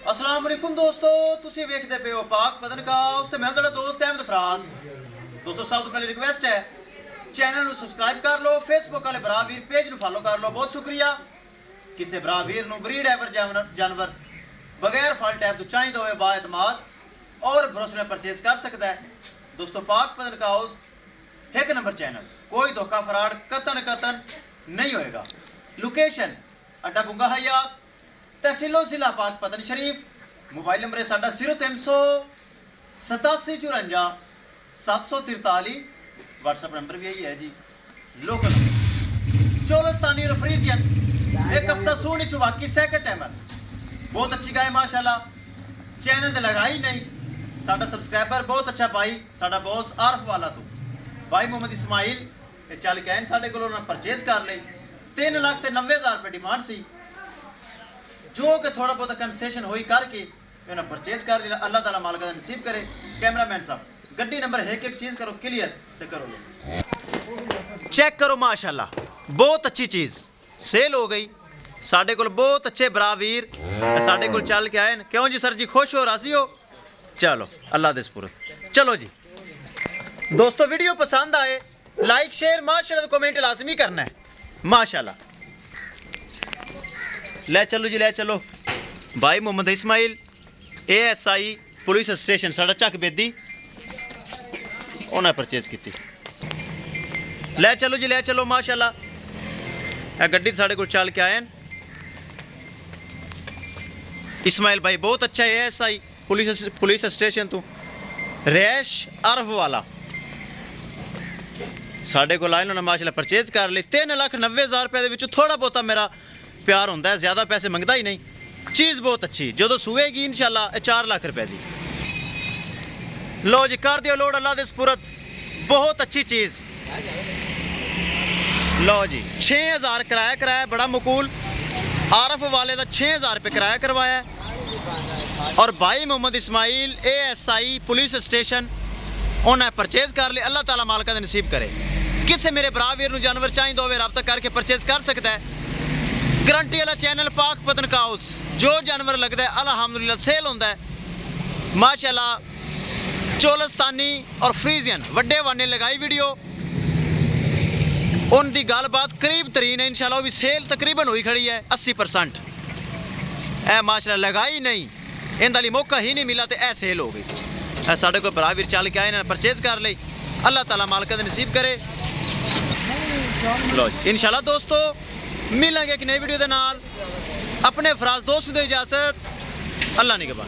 अस्सलाम वालेकुम दोस्तों, तुसी वेखदे पे हो पाक पतन काउस ते मैं तुहाडा दोस्त अहमद फराज। दोस्तों सब तो पहले रिक्वेस्ट है चैनल ਨੂੰ ਸਬਸਕ੍ਰਾਈਬ ਕਰ ਲਓ, ਫੇਸਬੁੱਕ ਵਾਲੇ ਭਰਾ ਵੀਰ ਪੇਜ ਨੂੰ ਫਾਲੋ ਕਰ ਲਓ। ਬਹੁਤ ਸ਼ੁਕਰੀਆ। ਕਿਸੇ ਭਰਾ ਵੀਰ ਨੂੰ ਬਰੀਡ ਐਵਰ ਜਾਨਵਰ ਬਗੈਰ ਫਲ ਟੈਪ ਤੋਂ ਚਾਹੀਦਾ ਹੋਵੇ ਬਾਇਤਮਾਦ और भरोसे ਨਾਲ परचेज कर सकता है। दोस्तों पाक पतन काउस एक नंबर चैनल, कोई धोखा फराड कतन नहीं होएगा। लोकेशन अड्डा बुंगा हयात, तहसीलो जिला पाक पतन शरीफ। मोबाइल नंबर है साडा 0300 87 54 743। व्हाट्सएप नंबर भी यही है जी। लोकल चोलस्तानी और फ्रीजियन एक हफ्ता सोनी चुबाकी सेकंड टाइमर, बहुत अच्छी गाय माशाल्लाह। चैनल ते लगाई नहीं, साडा सब्सक्राइबर बहुत अच्छा भाई साडा बॉस आरफ वाला तो भाई मोहम्मद इस्माइल ये चल के आए साडे कोलों ना परचेज कर ले। 3,90,000 रुपये डिमांड सी, जो कि थोड़ा बहुत कंसेशन हुई करके उन्हें परचेज कर लिया। अल्लाह ताला मालिक दा नसीब करे। कैमरामैन साहब गड्डी नंबर एक चीज़ करो क्लियर ते करो लो। चेक करो माशाल्लाह, बहुत अच्छी चीज़ सेल हो गई। साडे कोल बहुत अच्छे भरा वीर साडे कोल चल के आए। क्यों जी सर जी, खुश हो राजी हो? चलो अल्लाह दे सुपुर्द। चलो जी दोस्तों, वीडियो पसंद आए लाइक शेयर माशाल्लाह कमेंट लाजमी करना है माशाल्लाह। ले चलो जी, ले चलो। भाई Mohammad Ismail ASI police station साडा चक बेदी उन्हें परचेज की। ले चलो जी, ले चलो माशाल्लाह। ए गड्डी साडे कोल चल के आए इस्माइल भाई, बहुत अच्छा है ASI पुलिस स्टेशन तो रैश अरफ वाला साढ़े को आए उन्होंने माशाल्लाह परचेज कर ली। 3,90,000 रुपये के थोड़ा बहुत मेरा प्यार होंदा है, ज़्यादा पैसे मंगता ही नहीं। चीज़ बहुत अच्छी, जो सुएगी इंशाल्लाह 4 लाख रुपए की। लो जी कर दियो लोड अल्लाह दे सुपुर्द, बहुत अच्छी चीज़। लो जी 6,000 किराया बड़ा मकूल। आरफ वाले का 6,000 रुपये किराया करवाया है। और भाई Mohammad Ismail ASI police station उन्हें परचेज कर लिया। अल्लाह ताला मालिक दा नसीब करे। किसी मेरे भरा वीर नूं जानवर चाहिए होवे रब्ता करके परचेज कर सकता है। गारंटी वाला चैनल पाक पतन काउस, जो जानवर लगता है अल्हम्दुलिल्लाह सेल होंदा है माशाल्लाह। चोलस्तानी और फ्रीजियन वड्डे वाने लगाई वीडियो, उनकी गलबात करीब तरीन है इंशाल्लाह। वो भी सेल तकरीबन हुई खड़ी है 80%। ए माशाल्लाह लगाई नहीं, इनका मौका ही नहीं मिला तो ए सेल हो गई। साढ़े को भरा वीर चल के आए इन्हें परचेज कर ली। अल्लाह ताला मालिक दा नसीब करे। लो इंशाल्लाह दोस्तों मिलेंगे एक नई वीडियो के नाल। अपने फराज दोस्त दे इजाजत, अल्लाह निगहबान।